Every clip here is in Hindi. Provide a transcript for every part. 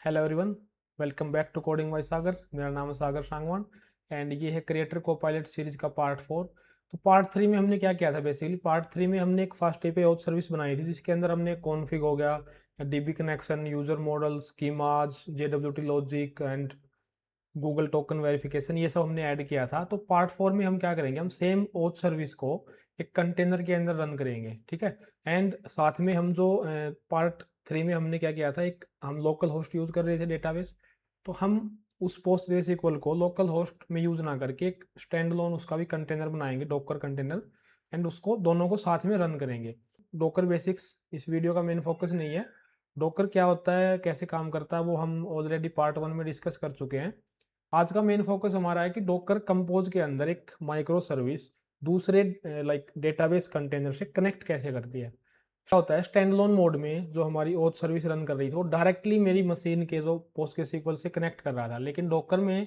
Hello everyone, welcome back to coding by Sagar. मेरा नाम है सागर सांगवान एंड ये है क्रिएटर कोपायलट सीरीज का पार्ट 4। तो पार्ट 3 में हमने क्या किया था? बेसिकली पार्ट 3 में हमने एक फास्ट एपीआई ऑथ सर्विस बनाई थी जिसके अंदर हमने कॉन्फ़िग हो गया, dB connection, user model, schemas, जेडब्ल्यूटी logic and Google token verification, ये सब हमने ऐड किया था। तो पार्ट 4 में हम क्या करेंगे, हम सेम ऑथ सर्विस को एक कंटेनर के अंदर रन करेंगे, ठीक है। एंड साथ में हम जो पार्ट 3 में हमने क्या किया था, एक हम लोकल होस्ट यूज़ कर रहे थे डेटाबेस, तो हम उस पोस्टग्रेसक्यूएल को लोकल होस्ट में यूज़ ना करके एक स्टैंड अलोन उसका भी कंटेनर बनाएंगे, डॉकर कंटेनर, एंड उसको दोनों को साथ में रन करेंगे। डॉकर बेसिक्स इस वीडियो का मेन फोकस नहीं है। डॉकर क्या होता है, कैसे काम करता है, वो हम ऑलरेडी पार्ट 1 में डिस्कस कर चुके हैं। आज का मेन फोकस हमारा है कि डॉकर कंपोज के अंदर एक माइक्रो सर्विस दूसरे लाइक डेटाबेस कंटेनर से कनेक्ट कैसे करती है। क्या होता है, स्टैंड अलोन मोड में जो हमारी ओथ सर्विस रन कर रही थी वो डायरेक्टली मेरी मशीन के जो पोस्टग्रेसक्यूएल से कनेक्ट कर रहा था, लेकिन डॉकर में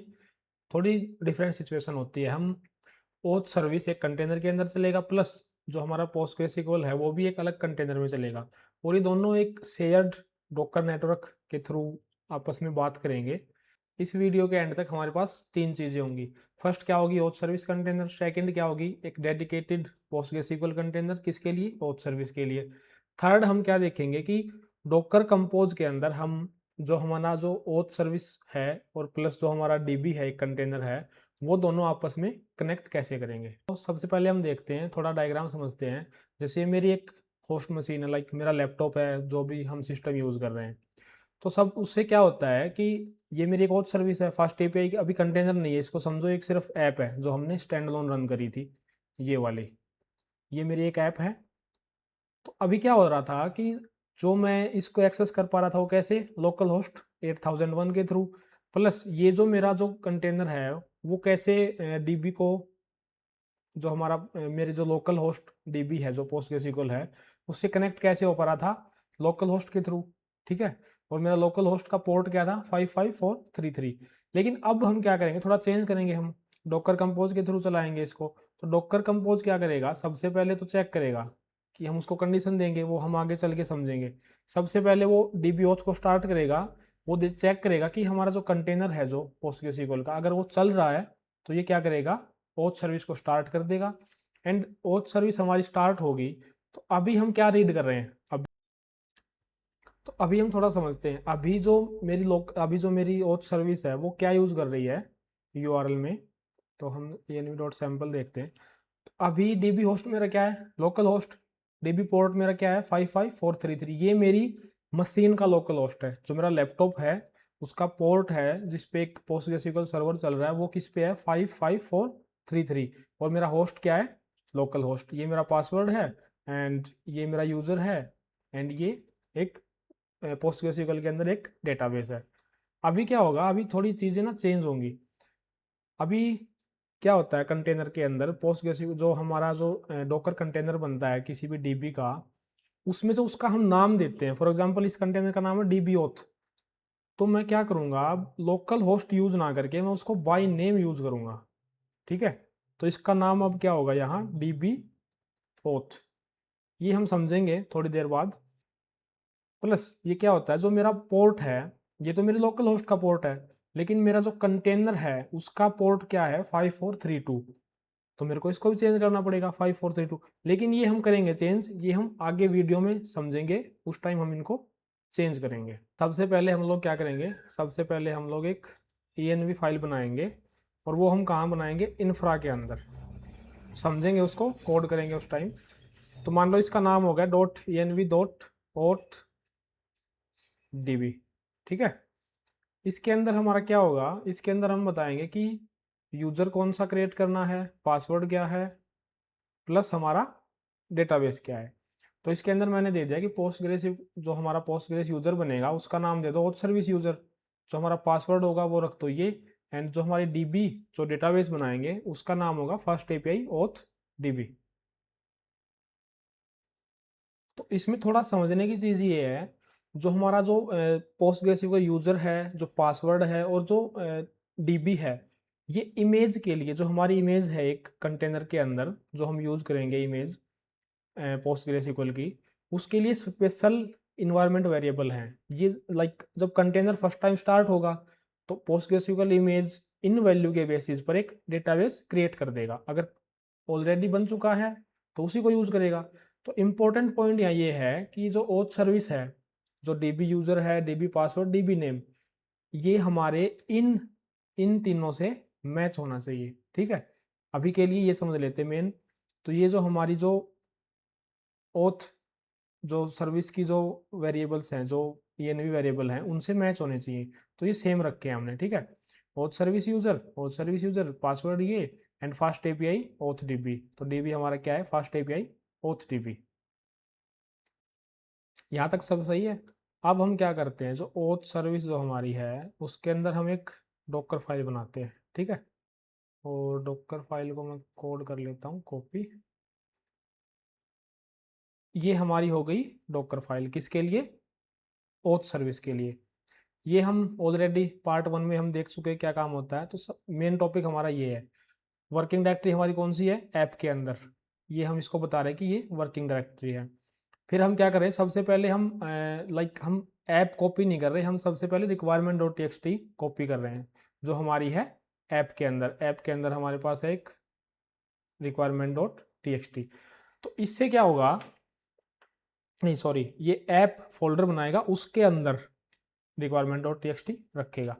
थोड़ी डिफरेंट सिचुएशन होती है। हम ओथ सर्विस एक कंटेनर के अंदर चलेगा, प्लस जो हमारा पोस्टग्रेसक्यूएल है वो भी एक अलग कंटेनर में चलेगा, और ये दोनों एक शेयर्ड डॉकर नेटवर्क के थ्रू आपस में बात करेंगे। इस वीडियो के एंड तक हमारे पास तीन चीज़ें होंगी। फर्स्ट क्या होगी, ओथ सर्विस कंटेनर। सेकंड क्या होगी, एक डेडिकेटेड पोस्टग्रेसक्यूएल कंटेनर, किसके लिए, ओथ सर्विस के लिए। थर्ड हम क्या देखेंगे कि डॉकर कंपोज के अंदर हम जो हमारा जो ओथ सर्विस है और प्लस जो हमारा डीबी है, एक कंटेनर है, वो दोनों आपस में कनेक्ट कैसे करेंगे। तो सबसे पहले हम देखते हैं, थोड़ा डायग्राम समझते हैं। जैसे मेरी एक होस्ट मशीन है, लाइक मेरा लैपटॉप है, जो भी हम सिस्टम यूज़ कर रहे हैं, तो सब उससे क्या होता है कि ये मेरी एक और सर्विस है फास्ट एपीआई की। अभी कंटेनर नहीं है, इसको समझो एक सिर्फ ऐप है जो हमने स्टैंड अलोन रन करी थी, ये वाली, ये मेरी एक ऐप है। तो अभी क्या हो रहा था कि जो मैं इसको एक्सेस कर पा रहा था वो कैसे, लोकल होस्ट 8001 के थ्रू, प्लस ये जो मेरा जो कंटेनर है वो कैसे डीबी को, जो हमारा मेरे जो लोकल होस्ट डीबी है जो पोस्टग्रेसक्यूएल है, उससे कनेक्ट कैसे हो पा रहा था, लोकल होस्ट के थ्रू, ठीक है। और मेरा लोकल होस्ट का पोर्ट क्या था, 55433। लेकिन अब हम क्या करेंगे, थोड़ा चेंज करेंगे, हम डॉकर कंपोज के थ्रू चलाएंगे इसको। तो डॉकर कंपोज क्या करेगा, सबसे पहले तो चेक करेगा कि हम उसको कंडीशन देंगे, वो हम आगे चल के समझेंगे। सबसे पहले वो डीबी होस्ट को स्टार्ट करेगा, वो चेक करेगा कि हमारा जो कंटेनर है जो पोस्टग्रेसक्यूएल का, अगर वो चल रहा है तो ये क्या करेगा, ओथ सर्विस को स्टार्ट कर देगा। एंड ओथ सर्विस हमारी स्टार्ट होगी तो अभी हम क्या रीड कर रहे हैं, अभी हम थोड़ा समझते हैं। अभी जो मेरी ओथ सर्विस है वो क्या यूज़ कर रही है यूआरएल में। तो हम env.sample देखते हैं। तो अभी डीबी होस्ट मेरा क्या है, लोकल होस्ट। डीबी पोर्ट मेरा क्या है, 55433। ये मेरी मशीन का लोकल होस्ट है। जो मेरा लैपटॉप है उसका पोर्ट है जिस पे एक पोस्टग्रेसक्यूएल सर्वर चल रहा है, वो किस पे है, 55433। और मेरा होस्ट क्या है, लोकल होस्ट। ये मेरा पासवर्ड है एंड ये मेरा यूज़र है एंड ये एक पोस्टग्रेसक्यूएल के अंदर एक डेटाबेस है। अभी क्या होगा, अभी थोड़ी चीज़ें ना चेंज होंगी। अभी क्या होता है कंटेनर के अंदर, पोस्टग्रेसक्यूएल जो हमारा जो डॉकर कंटेनर बनता है किसी भी डीबी का, उसमें जो उसका हम नाम देते हैं, फॉर एग्जांपल इस कंटेनर का नाम है डीबी ऑथ। तो मैं क्या करूँगा, लोकल होस्ट यूज़ ना करके मैं उसको बाय नेम यूज़ करूँगा, ठीक है। तो इसका नाम अब क्या होगा यहाँ, डीबी ऑथ। ये हम समझेंगे थोड़ी देर बाद। प्लस ये क्या होता है, जो मेरा पोर्ट है, ये तो मेरे लोकल होस्ट का पोर्ट है, लेकिन मेरा जो कंटेनर है उसका पोर्ट क्या है, 5432। तो मेरे को इसको भी चेंज करना पड़ेगा, 5432। लेकिन ये हम करेंगे चेंज, ये हम आगे वीडियो में समझेंगे, उस टाइम हम इनको चेंज करेंगे। सबसे पहले हम लोग क्या करेंगे, सबसे पहले हम लोग एक env फाइल बनाएंगे, और वो हम कहाँ बनाएंगे, इन्फ्रा के अंदर समझेंगे, उसको कोड करेंगे उस टाइम। तो मान लो इसका नाम हो गया .env.auth db, ठीक है। इसके अंदर हमारा क्या होगा, इसके अंदर हम बताएंगे कि यूजर कौन सा क्रिएट करना है, पासवर्ड क्या है, प्लस हमारा डेटाबेस क्या है। तो इसके अंदर मैंने दे दिया कि पोस्टग्रेस, जो हमारा पोस्टग्रेस यूजर बनेगा उसका नाम दे दो ओथ सर्विस यूजर। जो हमारा पासवर्ड होगा वो रख दो ये। एंड जो हमारी डीबी जो डेटाबेस बनाएंगे उसका नाम होगा फास्ट एपीआई ओथ डीबी। तो इसमें थोड़ा समझने की चीज़ ये है, जो हमारा जो पोस्टग्रेसिव का यूज़र है, जो पासवर्ड है और जो डीबी है, ये इमेज के लिए, जो हमारी इमेज है एक कंटेनर के अंदर जो हम यूज़ करेंगे इमेज पोस्टग्रेसिक्यूएल की, उसके लिए स्पेशल इन्वायरमेंट वेरिएबल हैं। ये लाइक जब कंटेनर फर्स्ट टाइम स्टार्ट होगा तो पोस्टग्रेसक्यूएल इमेज इन वैल्यू के बेसिस पर एक डेटाबेस क्रिएट कर देगा। अगर ऑलरेडी बन चुका है तो उसी को यूज करेगा। तो इम्पोर्टेंट पॉइंट यहाँ ये है कि जो ओथ सर्विस है, जो डीबी यूजर है, डीबी पासवर्ड, डीबी नेम, ये हमारे इन तीनों से मैच होना चाहिए। ठीक है, अभी के लिए ये समझ लेते मेन। तो ये जो हमारी जो ओथ जो सर्विस की जो वेरिएबल्स हैं, जो ENV वेरिएबल हैं, उनसे मैच होने चाहिए। तो ये सेम रखे हैं हमने। ठीक है, ओथ सर्विस यूजर पासवर्ड ये and fast API oath dB. तो डीबी हमारा क्या है, फास्ट एपीआई ओथ डीबी। यहाँ तक सब सही है। अब हम क्या करते हैं, जो ओथ सर्विस जो हमारी है उसके अंदर हम एक डॉकर फाइल बनाते हैं। ठीक है, और डॉकर फाइल को मैं कोड कर लेता हूँ कॉपी। ये हमारी हो गई डॉकर फाइल, किसके लिए, ओथ सर्विस के लिए। ये हम ऑलरेडी पार्ट 1 में हम देख चुके हैं क्या काम होता है। तो मेन टॉपिक हमारा ये है। वर्किंग डायरेक्टरी हमारी कौन सी है, ऐप के अंदर। ये हम इसको बता रहे हैं कि ये वर्किंग डायरेक्टरी है। फिर हम क्या करें, सबसे पहले हम हम ऐप कॉपी नहीं कर रहे, हम सबसे पहले रिक्वायरमेंट डॉट टीएक्सटी कॉपी कर रहे हैं, जो हमारी है ऐप के अंदर। ऐप के अंदर हमारे पास है एक रिक्वायरमेंट डॉट टीएक्सटी। तो इससे क्या होगा, नहीं सॉरी, ये ऐप फोल्डर बनाएगा, उसके अंदर रिक्वायरमेंट डॉट टीएक्सटी रखेगा।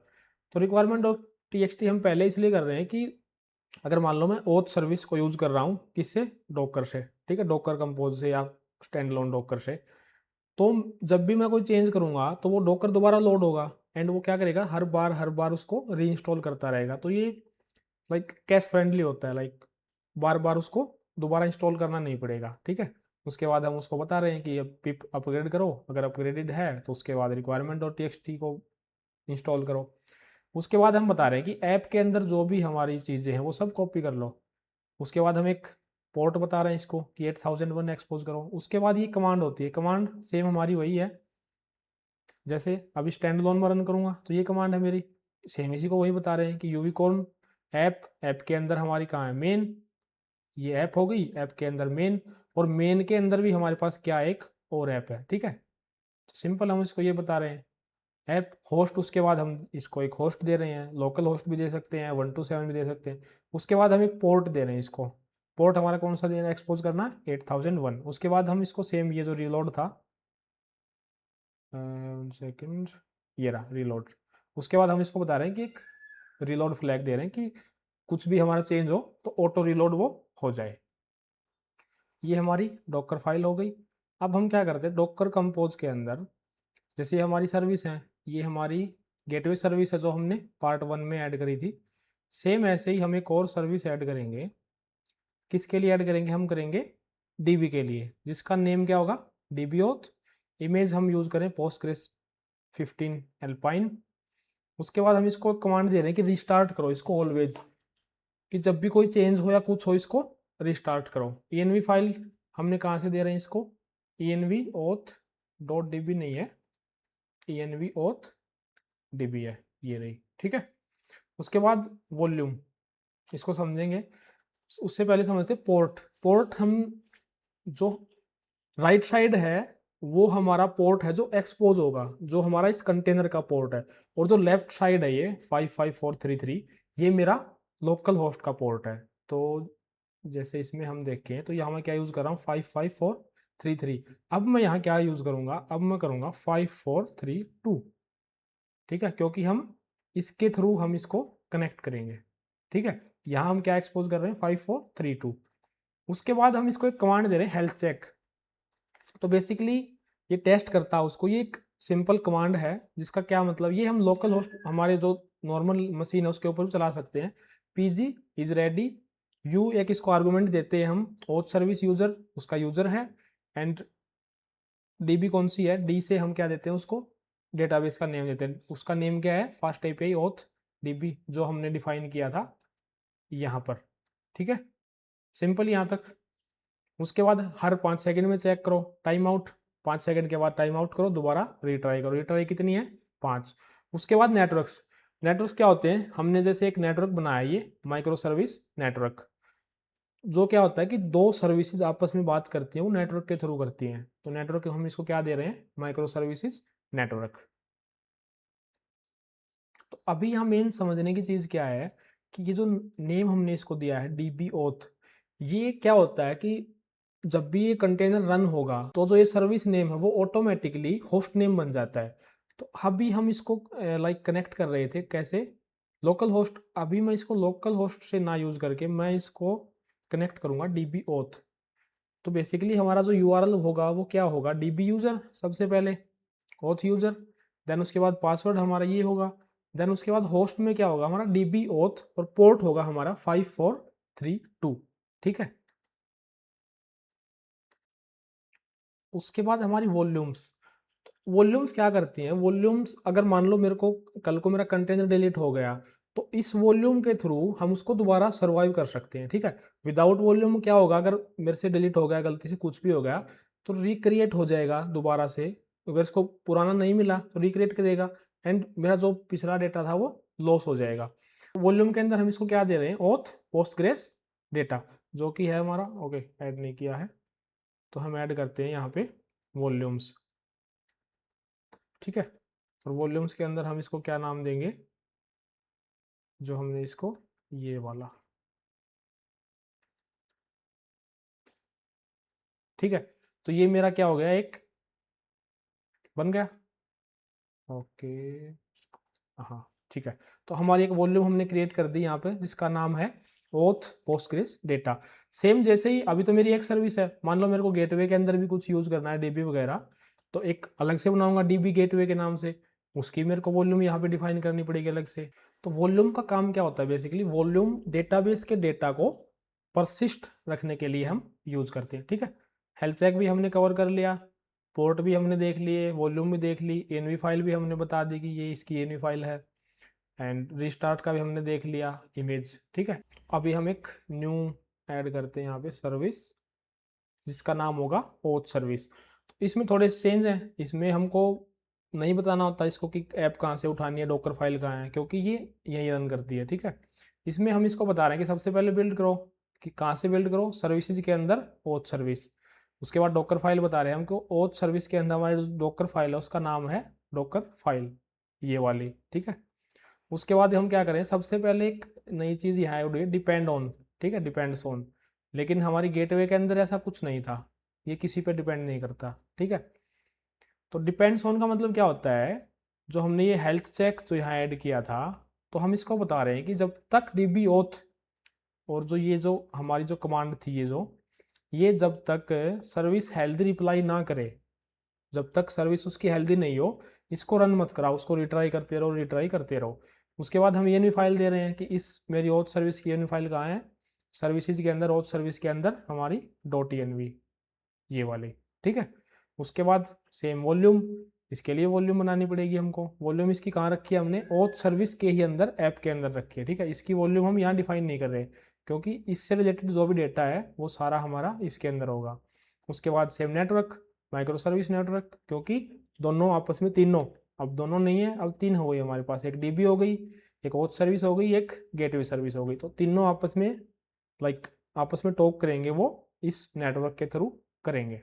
तो रिक्वायरमेंट डॉट टीएक्सटी हम पहले इसलिए कर रहे हैं कि अगर मान लो मैं ओथ सर्विस को यूज कर रहा हूँ, किससे, डॉकर से। ठीक है, डॉकर कंपोज से या स्टैंड लोन डॉकर से। तो जब भी मैं कोई चेंज करूंगा तो वो डॉकर दोबारा लोड होगा एंड वो क्या करेगा, हर बार उसको रीइंस्टॉल करता रहेगा। तो ये लाइक कैश फ्रेंडली होता है, लाइक बार बार उसको दोबारा इंस्टॉल करना नहीं पड़ेगा। ठीक है, उसके बाद हम उसको बता रहे हैं कि अब पिप अपग्रेड करो, अगर अपग्रेडेड है तो उसके बाद रिक्वायरमेंट डॉट टीएक्सटी को इंस्टॉल करो। उसके बाद हम बता रहे हैं कि ऐप के अंदर जो भी हमारी चीज़ें हैं वो सब कॉपी कर लो। उसके बाद हम एक पोर्ट बता रहे हैं इसको कि 8001 एक्सपोज करो। उसके बाद ये कमांड होती है, कमांड सेम हमारी वही है। जैसे अभी स्टैंड लोन में रन करूँगा तो ये कमांड है मेरी, सेम इसी को वही बता रहे हैं कि यूविकॉर्न ऐप के अंदर हमारी कहाँ है, मेन। ये ऐप हो गई, ऐप के अंदर मेन, और मेन के अंदर भी हमारे पास क्या, एक और ऐप है। ठीक है, तो सिंपल हम इसको ये बता रहे हैं ऐप होस्ट। उसके बाद हम इसको एक होस्ट दे रहे हैं, लोकल होस्ट भी दे सकते हैं, 127 भी दे सकते हैं। उसके बाद हम एक पोर्ट दे रहे हैं, इसको पोर्ट हमारा कौन सा देना, एक्सपोज करना 8001। उसके बाद हम इसको सेम ये जो रीलोड था, सेकंड, ये रहा रीलोड। उसके बाद हम इसको बता रहे हैं कि एक रीलोड फ्लैग दे रहे हैं कि कुछ भी हमारा चेंज हो तो ऑटो रीलोड वो हो जाए। ये हमारी डॉकर फाइल हो गई। अब हम क्या करते हैं, डॉकर कंपोज के अंदर जैसे हमारी सर्विस है, ये हमारी गेटवे सर्विस है जो हमने पार्ट 1 में ऐड करी थी। सेम ऐसे ही हम एक और सर्विस ऐड करेंगे। किसके लिए ऐड करेंगे, हम करेंगे डीबी के लिए, जिसका नेम क्या होगा, डीबी ओथ। इमेज हम यूज करें पोस्टग्रेस 15 एल्पाइन। उसके बाद हम इसको कमांड दे रहे हैं कि रिस्टार्ट करो इसको ऑलवेज, कि जब भी कोई चेंज हो या कुछ हो इसको रिस्टार्ट करो। ENV फाइल हमने कहाँ से दे रहे हैं इसको, ENV ओथ डॉट डीबी नहीं है, ENV ओथ डीबी है, ये रही। ठीक है, उसके बाद वॉल्यूम, इसको समझेंगे। उससे पहले समझते पोर्ट। पोर्ट हम जो राइट साइड है वो हमारा पोर्ट है जो एक्सपोज होगा, जो हमारा इस कंटेनर का पोर्ट है। और जो लेफ्ट साइड है ये 55433, ये मेरा लोकल होस्ट का पोर्ट है। तो जैसे इसमें हम देखें तो यहाँ मैं क्या यूज़ कर रहा हूँ, 55433। अब मैं यहाँ क्या यूज़ करूँगा, अब मैं करूँगा 5432। ठीक है, क्योंकि हम इसके थ्रू हम इसको कनेक्ट करेंगे। ठीक है, यहाँ हम क्या एक्सपोज कर रहे हैं, 5432। उसके बाद हम इसको एक कमांड दे रहे हैं, हेल्थ चेक। तो बेसिकली ये टेस्ट करता है उसको। ये एक सिंपल कमांड है जिसका क्या मतलब, ये हम लोकल होस्ट हमारे जो नॉर्मल मशीन है उसके ऊपर भी चला सकते हैं। पीजी इज रेडी, यू एक इसको आर्गूमेंट देते हैं हम, ओथ सर्विस यूजर उसका यूजर है, एंड डीबी कौन सी है, डी से हम क्या देते हैं उसको, डेटाबेस का नेम देते हैं। उसका नेम क्या है, फास्ट एपीआई ओथ डीबी, जो हमने डिफाइन किया था यहाँ पर। ठीक है, सिंपल यहाँ तक। उसके बाद हर 5 सेकंड में चेक करो, टाइम आउट, 5 सेकंड के बाद टाइम आउट करो, दोबारा रिट्राई करो। रिट्राई कितनी है, 5। उसके बाद नेटवर्क्स। नेटवर्क्स क्या होते हैं, हमने जैसे एक नेटवर्क बनाया, ये माइक्रो सर्विस नेटवर्क। जो क्या होता है कि दो सर्विसेज आपस में बात करती हैं, वो नेटवर्क के थ्रू करती हैं। तो नेटवर्क हम इसको क्या दे रहे हैं, माइक्रो सर्विसेज नेटवर्क। तो अभी यहाँ मेन समझने की चीज़ क्या है कि ये जो नेम हमने इसको दिया है डीबी ओथ, ये क्या होता है कि जब भी ये कंटेनर रन होगा तो जो ये सर्विस नेम है वो ऑटोमेटिकली होस्ट नेम बन जाता है। तो अभी हम इसको लाइक कनेक्ट कर रहे थे कैसे, लोकल होस्ट। अभी मैं इसको लोकल होस्ट से ना यूज़ करके मैं इसको कनेक्ट करूँगा डीबी ओथ। तो बेसिकली हमारा जो यूआरएल होगा वो क्या होगा, डीबी यूज़र सबसे पहले, ओथ यूज़र, देन उसके बाद पासवर्ड हमारा ये होगा, देन उसके बाद होस्ट में क्या होगा हमारा डीबी ओथ, और पोर्ट होगा हमारा 5432। ठीक है। उसके बाद हमारी वॉल्यूम्स, वॉल्यूम्स क्या करती हैं, वॉल्यूम्स अगर मान लो मेरे को कल को मेरा कंटेनर डिलीट हो गया, तो इस वॉल्यूम के थ्रू हम उसको दोबारा सर्वाइव कर सकते हैं। ठीक है। विदाउट वॉल्यूम क्या होगा, अगर मेरे से डिलीट हो गया, गलती से कुछ भी हो गया, तो रिक्रिएट हो जाएगा दोबारा से। अगर इसको पुराना नहीं मिला तो रिक्रिएट करेगा, एंड मेरा जो पिछला डेटा था वो लॉस हो जाएगा। वॉल्यूम के अंदर हम इसको क्या दे रहे हैं, ओथ पोस्टग्रेस डेटा, जो कि है हमारा, ओके ऐड नहीं किया है तो हम ऐड करते हैं यहाँ पे वॉल्यूम्स। ठीक है। और वॉल्यूम्स के अंदर हम इसको क्या नाम देंगे, जो हमने इसको ये वाला, ठीक है। तो ये मेरा क्या हो गया, एक बन गया। ओके, हाँ ठीक है। तो हमारी एक वॉल्यूम हमने क्रिएट कर दी यहाँ पे जिसका नाम है ओथ पोस्टग्रेस डेटा। सेम जैसे ही अभी तो मेरी एक सर्विस है, मान लो मेरे को गेटवे के अंदर भी कुछ यूज़ करना है डीबी वगैरह, तो एक अलग से बनाऊंगा डीबी गेटवे के नाम से, उसकी मेरे को वॉल्यूम यहाँ पे डिफाइन करनी पड़ेगी अलग से। तो वॉल्यूम का काम क्या होता है, बेसिकली वॉल्यूम डेटाबेस के डेटा को परसिस्ट रखने के लिए हम यूज़ करते हैं। ठीक है। हेल्थ चेक भी हमने कवर कर लिया, पोर्ट भी हमने देख लिए, वॉल्यूम भी देख ली, एनवी फाइल भी हमने बता दी कि ये इसकी एनवी फाइल है, एंड रिस्टार्ट का भी हमने देख लिया, इमेज। ठीक है। अभी हम एक न्यू ऐड करते हैं यहाँ पे सर्विस, जिसका नाम होगा ओथ सर्विस। तो इसमें थोड़े चेंज हैं, इसमें हमको नहीं बताना होता इसको कि ऐप कहाँ से उठानी है, डॉकर फाइल कहाँ है, क्योंकि ये यहीं रन करती है। ठीक है। इसमें हम इसको बता रहे हैं कि सबसे पहले बिल्ड करो, कि कहाँ से बिल्ड करो, सर्विसेज के अंदर ओथ सर्विस। उसके बाद डॉकर फाइल बता रहे हैं हमको, ओथ सर्विस के अंदर हमारी जो डॉकर फाइल है उसका नाम है डॉकर फाइल, ये वाली। ठीक है। उसके बाद हम क्या करें, सबसे पहले एक नई चीज़ यहाँ ऐड हुई, डिपेंड ऑन। ठीक है, डिपेंड्स ऑन, लेकिन हमारी गेटवे के अंदर ऐसा कुछ नहीं था, ये किसी पे डिपेंड नहीं करता। ठीक है। तो डिपेंड्स ऑन का मतलब क्या होता है, जो हमने ये हेल्थ चेक जो यहाँ ऐड किया था, तो हम इसको बता रहे हैं कि जब तक डीबी ओथ और जो ये जो हमारी जो कमांड थी, ये जब तक सर्विस हेल्दी रिप्लाई ना करे, जब तक सर्विस उसकी हेल्दी नहीं हो, इसको रन मत कराओ, उसको रिट्राई करते रहो, रिट्राई करते रहो। उसके बाद हम ये फाइल दे रहे हैं कि इस मेरी ओथ सर्विस की ये फाइल कहाँ है, सर्विसेज के अंदर, ओथ सर्विस के अंदर हमारी डॉट एन ये वाली। ठीक है। उसके बाद सेम वॉल्यूम, इसके लिए वॉल्यूम बनानी पड़ेगी हमको। वॉल्यूम इसकी कहाँ रखी है हमने, ओथ सर्विस के ही अंदर, ऐप के अंदर रखी है। ठीक है। इसकी वॉल्यूम हम यहाँ डिफाइन नहीं कर रहे, क्योंकि इससे रिलेटेड जो भी डेटा है वो सारा हमारा इसके अंदर होगा। उसके बाद same network, micro service network, क्योंकि दोनों आपस में, तीनों, अब दोनों नहीं है, अब तीन हो गई हमारे पास, एक डीबी हो गई, एक ओथ सर्विस हो गई, एक गेटवे सर्विस हो गई। तो तीनों आपस में लाइक आपस में टॉक करेंगे, वो इस नेटवर्क के थ्रू करेंगे।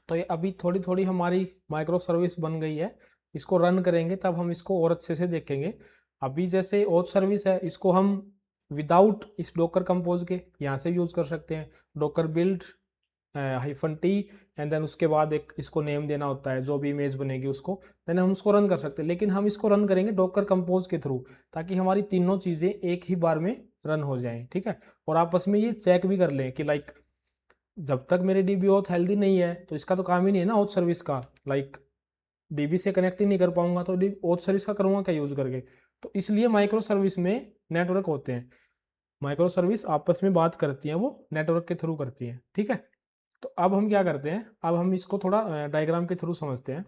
तो ये अभी थोड़ी थोड़ी हमारी माइक्रो सर्विस बन गई है, इसको रन करेंगे तब हम इसको और अच्छे से देखेंगे। अभी जैसे ओथ सर्विस है, इसको हम विदाउट इस डॉकर कंपोज के यहाँ से यूज़ कर सकते हैं, Docker build -t, and then उसके बाद एक इसको नेम देना होता है, जो भी इमेज बनेगी उसको, देन हम उसको रन कर सकते हैं। लेकिन हम इसको रन करेंगे डॉकर कंपोज के थ्रू, ताकि हमारी तीनों चीज़ें एक ही बार में रन हो जाएं। ठीक है। और आपस में ये चेक भी कर लें कि लाइक जब तक मेरी डीबी ओथ हेल्दी नहीं है तो इसका तो काम ही नहीं है ना ओथ सर्विस का, लाइक डीबी से कनेक्ट ही नहीं कर पाऊंगा तो ओथ सर्विस का करूँगा क्या यूज़ करके। तो इसलिए माइक्रो सर्विस में नेटवर्क होते हैं, माइक्रो सर्विस आपस में बात करती हैं, वो नेटवर्क के थ्रू करती हैं। ठीक है। तो अब हम क्या करते हैं, अब हम इसको थोड़ा डायग्राम के थ्रू समझते हैं।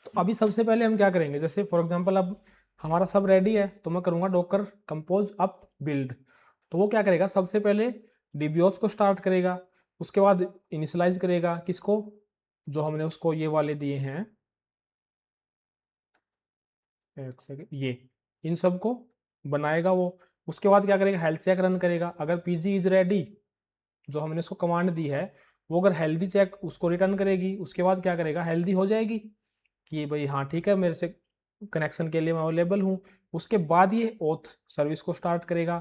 तो अभी सबसे पहले हम क्या करेंगे, जैसे फॉर एग्जांपल अब हमारा सब रेडी है, तो मैं करूँगा डॉकर कंपोज अप बिल्ड। तो वो क्या करेगा, सबसे पहले डीबीओथ को स्टार्ट करेगा, उसके बाद इनिशियलाइज करेगा किसको, जो हमने उसको ये वाले दिए हैं, एक सेकेंड, ये इन सबको, बनाएगा वो। उसके बाद क्या करेगा, हेल्थ चेक रन करेगा। अगर पीजी इज रेडी, जो हमने उसको कमांड दी है, वो अगर हेल्दी चेक उसको रिटर्न करेगी। उसके बाद क्या करेगा, हेल्दी हो जाएगी कि भाई हाँ ठीक है, मेरे से कनेक्शन के लिए मैं अवेलेबल हूँ। उसके बाद ये ओथ सर्विस को स्टार्ट करेगा।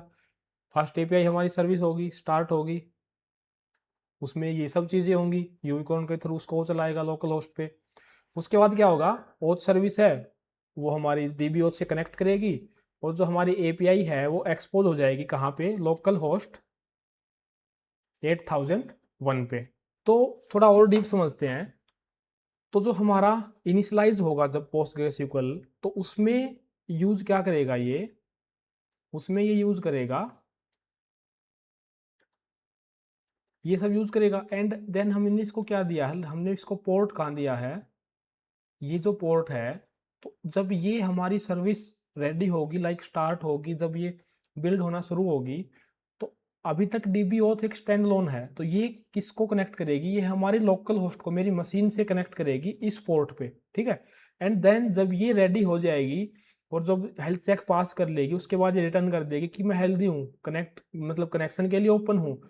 फर्स्ट एपीआई हमारी सर्विस होगी, स्टार्ट होगी, उसमें ये सब चीज़ें होंगी, यूनिकॉर्न के थ्रू उसको वो चलाएगा लोकल होस्ट पे। उसके बाद क्या होगा, ओथ सर्विस है वो हमारी डीबी ओथ से कनेक्ट करेगी, और जो हमारी एपीआई है वो एक्सपोज हो जाएगी कहाँ पे, लोकल होस्ट 8001 पे। तो थोड़ा और डीप समझते हैं। तो जो हमारा इनिशियलाइज होगा जब पोस्टग्रेसक्यूएल, तो उसमें यूज क्या करेगा ये, उसमें ये यूज करेगा, ये सब यूज करेगा। एंड देन हमने इसको क्या दिया है, हमने इसको पोर्ट कहाँ दिया है, ये जो पोर्ट है। तो जब ये हमारी सर्विस रेडी होगी, लाइक स्टार्ट होगी, जब ये बिल्ड होना शुरू होगी, तो अभी तक डीबी ऑथ एक स्टैंड लोन है, तो ये किसको कनेक्ट करेगी, ये हमारी लोकल होस्ट को, मेरी मशीन से कनेक्ट करेगी इस पोर्ट पे, ठीक है। एंड देन जब ये रेडी हो जाएगी और जब हेल्थ चेक पास कर लेगी, उसके बाद ये रिटर्न कर देगी कि मैं हेल्दी हूँ, कनेक्ट मतलब कनेक्शन के लिए ओपन हूँ।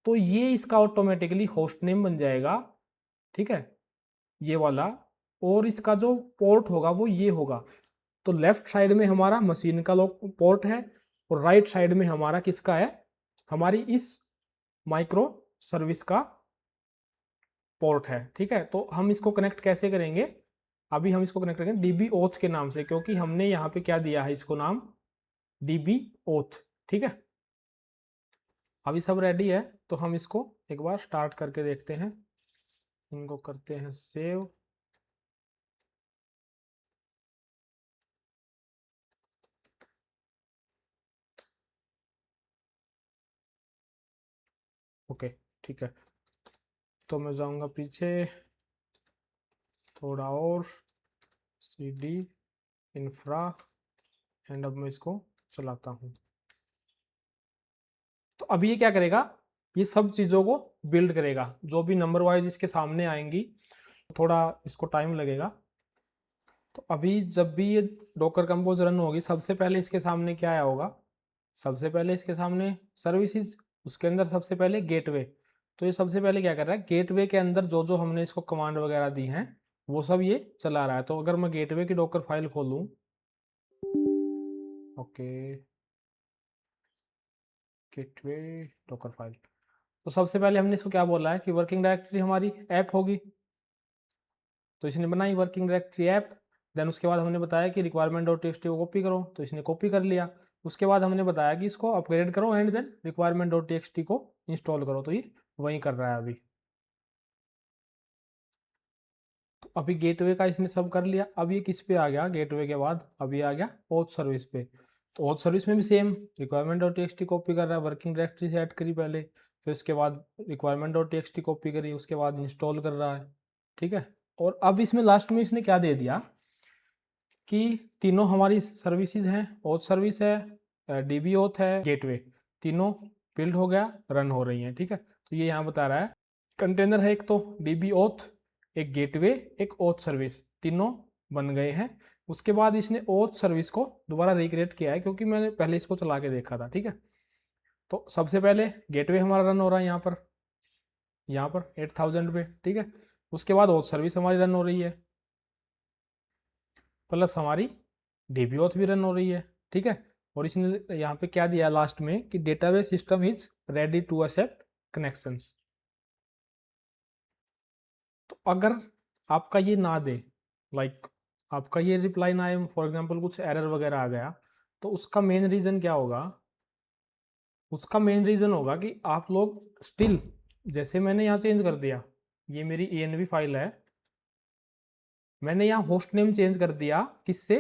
तो ये इसका ऑटोमेटिकली होस्ट नेम बन जाएगा, ठीक है, ये वाला। और इसका जो पोर्ट होगा वो ये होगा। तो लेफ्ट साइड में हमारा मशीन का पोर्ट है, और राइट साइड में हमारा किसका है, हमारी इस माइक्रो सर्विस का पोर्ट है, ठीक है। तो हम इसको कनेक्ट कैसे करेंगे, अभी हम इसको कनेक्ट करेंगे डीबी ओथ के नाम से, क्योंकि हमने यहाँ पे क्या दिया है इसको नाम, डीबी ओथ, ठीक है। अभी सब रेडी है, तो हम इसको एक बार स्टार्ट करके देखते हैं। इनको करते हैं सेव। ओके, ठीक है। तो मैं जाऊंगा पीछे थोड़ा और, सी डी इंफ्रा, एंड अब मैं इसको चलाता हूँ। तो अभी ये क्या करेगा, ये सब चीज़ों को बिल्ड करेगा, जो भी नंबर वाइज इसके सामने आएंगी। थोड़ा इसको टाइम लगेगा। तो अभी जब भी ये डॉकर कंपोज रन होगी, सबसे पहले इसके सामने क्या आया होगा, सबसे पहले इसके सामने सर्विसेज, उसके अंदर सबसे पहले गेटवे। तो ये सबसे पहले क्या कर रहा है, गेटवे के अंदर जो जो हमने इसको कमांड वगैरह दी हैं वो सब ये चला रहा है। तो अगर मैं गेटवे की डॉकर फाइल खोलूँ, ओके, गेटवे डॉकर फाइल, तो सबसे पहले हमने इसको क्या बोला है कि वर्किंग डायरेक्टरी हमारी ऐप होगी। तो इसने बनाई वर्किंग डायरेक्टरी ऐप। देन उसके बाद हमने बताया कि रिक्वायरमेंट डॉट टीएक्सटी को कॉपी करो, तो इसने कॉपी कर लिया। उसके बाद हमने बताया कि इसको अपग्रेड करो, and then requirement dot TXT को इंस्टॉल करो, तो ये वही कर रहा है अभी। तो अभी गेटवे का इसने सब कर लिया। अब ये किस पे आ गया, गेटवे के बाद अभी आ गया ओथ सर्विस पे। तो ओथ सर्विस में भी same requirement dot TXT copy कर रहा है, वर्किंग डायरेक्टरी से ऐड करी पहले, फिर उसके बाद रिक्वायरमेंट डॉट टीएक्सटी कॉपी करी, उसके बाद इंस्टॉल कर रहा है, ठीक है। और अब इसमें लास्ट में इसने क्या दे दिया कि तीनों हमारी सर्विसेज हैं, ओथ सर्विस है, डीबी ओथ है, गेटवे, तीनों बिल्ड हो गया, रन हो रही हैं, ठीक है। तो ये यहाँ बता रहा है कंटेनर है एक, तो डीबी ओथ, एक गेटवे, एक ओथ सर्विस, तीनों बन गए हैं। उसके बाद इसने ओथ सर्विस को दोबारा रिक्रिएट किया है, क्योंकि मैंने पहले इसको चला के देखा था, ठीक है। तो सबसे पहले गेटवे हमारा रन हो रहा है यहाँ पर 8000 पे, ठीक है। उसके बाद ओथ सर्विस हमारी रन हो रही है, प्लस हमारी डीबी ऑथ भी रन हो रही है, ठीक है। और इसने यहाँ पे क्या दिया लास्ट में कि database system is ready to accept connections. तो अगर आपका ये ना दे, लाइक आपका ये रिप्लाई ना आए, फॉर एग्जांपल कुछ एरर वगैरह आ गया, तो उसका मेन रीज़न क्या होगा, उसका मेन रीज़न होगा कि आप लोग स्टिल, जैसे मैंने यहाँ चेंज कर दिया, ये मेरी ENV फाइल है, मैंने यहाँ होस्ट नेम चेंज कर दिया किससे,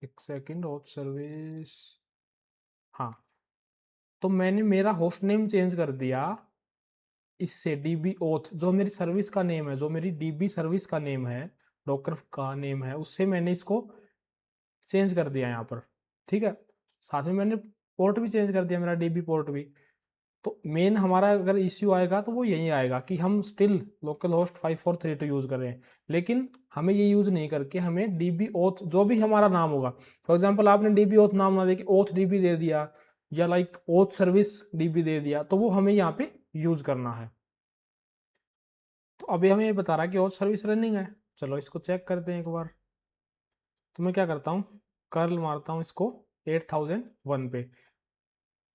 एक सेकेंड, होस्ट सर्विस, हाँ, तो मैंने मेरा होस्ट नेम चेंज कर दिया इससे डीबी ओथ, जो मेरी सर्विस का नेम है, जो मेरी डीबी सर्विस का नेम है, डॉकर का नेम है, उससे मैंने इसको चेंज कर दिया यहाँ पर, ठीक है। साथ में मैंने पोर्ट भी चेंज कर दिया, मेरा डीबी पोर्ट भी। तो मेन हमारा अगर इश्यू आएगा तो वो यही आएगा कि हम स्टिल लोकल होस्ट 5432 यूज़ कर रहे हैं, लेकिन हमें ये यूज़ नहीं करके हमें डीबी ओथ जो भी हमारा नाम होगा, फॉर एग्जांपल आपने डीबी ओथ नाम ना दे के ओथ डीबी दे दिया या लाइक ओथ सर्विस डीबी दे दिया, तो वो हमें यहाँ पे यूज़ करना है। तो अभी हमें ये बता रहा है कि ओथ सर्विस रनिंग है। चलो इसको चेक करते हैं एक बार। तो मैं क्या करता हूँ, कर्ल मारता हूँ इसको 8001 पे।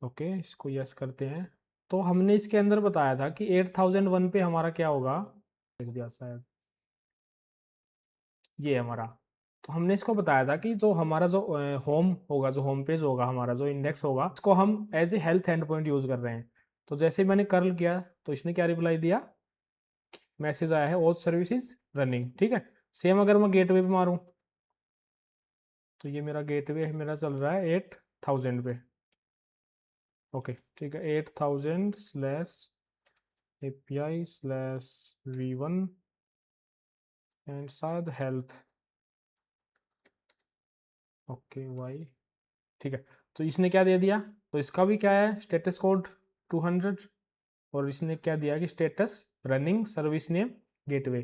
ओके, इसको यस करते हैं। तो हमने इसके अंदर बताया था कि 8001 पे हमारा क्या होगा, लिख दिया शायद, ये हमारा। तो हमने इसको बताया था कि जो हमारा जो होम होगा, जो होम पेज होगा, हमारा जो इंडेक्स होगा, इसको हम as a health end point use कर रहे हैं। तो जैसे ही मैंने कर्ल किया तो इसने क्या रिप्लाई दिया, मैसेज आया है ऑल सर्विसेज रनिंग। ठीक है, सेम अगर मैं गेटवे पे मारूं तो ये मेरा गेटवे है, मेरा चल रहा है 8000 पे। ओके ठीक है, 8000 slash API slash V1 and शायद हेल्थ। ओके वाई, ठीक है। तो इसने क्या दे दिया, तो इसका भी क्या है, स्टेटस कोड 200, और इसने क्या दिया कि status running service name gateway.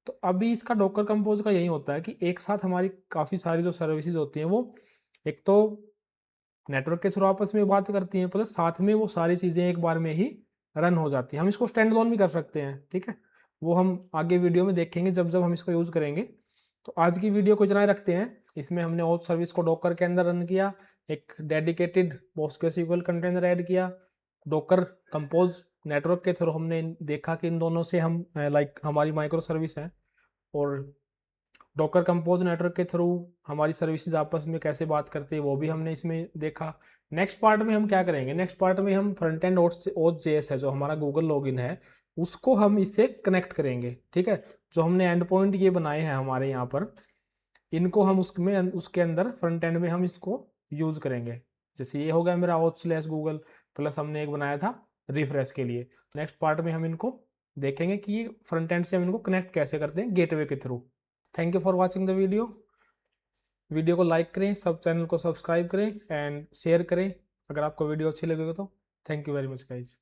तो अभी इसका डॉकर कंपोज का यही होता है कि एक साथ हमारी काफ़ी सारी जो सर्विसेज होती हैं वो एक तो नेटवर्क के थ्रू आपस में बात करती हैं, प्लस साथ में वो सारी चीज़ें एक बार में ही रन हो जाती हैं। हम इसको स्टैंड अलोन भी कर सकते हैं, ठीक है, वो हम आगे वीडियो में देखेंगे जब जब हम इसको यूज़ करेंगे। तो आज की वीडियो को इतना ही रखते हैं। इसमें हमने ऑथ सर्विस को डॉकर के अंदर रन किया, एक डेडिकेटेड PostgreSQL कंटेनर ऐड किया, डॉकर कंपोज नेटवर्क के थ्रू हमने देखा कि इन दोनों से हम लाइक हमारी माइक्रो सर्विस है, और डॉकर कंपोज नेटवर्क के थ्रू हमारी सर्विसेज आपस में कैसे बात करती है वो भी हमने इसमें देखा। नेक्स्ट पार्ट में हम क्या करेंगे, नेक्स्ट पार्ट में हम फ्रंट एंड OAuth.js है जो हमारा गूगल लॉगिन है, उसको हम इससे कनेक्ट करेंगे। ठीक है, जो हमने एंड पॉइंट ये बनाए हैं हमारे यहाँ पर, इनको हम उसमें उसके अंदर फ्रंट एंड में हम इसको यूज़ करेंगे। जैसे ये हो गया मेरा OAuth/Google, प्लस हमने एक बनाया था रिफ्रेश के लिए। नेक्स्ट पार्ट में हम इनको देखेंगे कि फ्रंट एंड से हम इनको कनेक्ट कैसे करते हैं गेटवे के through. Thank you for watching the video. Video को लाइक करें, सब चैनल को सब्सक्राइब करें एंड शेयर करें अगर आपको वीडियो अच्छी लगेगी तो। Thank you very much guys.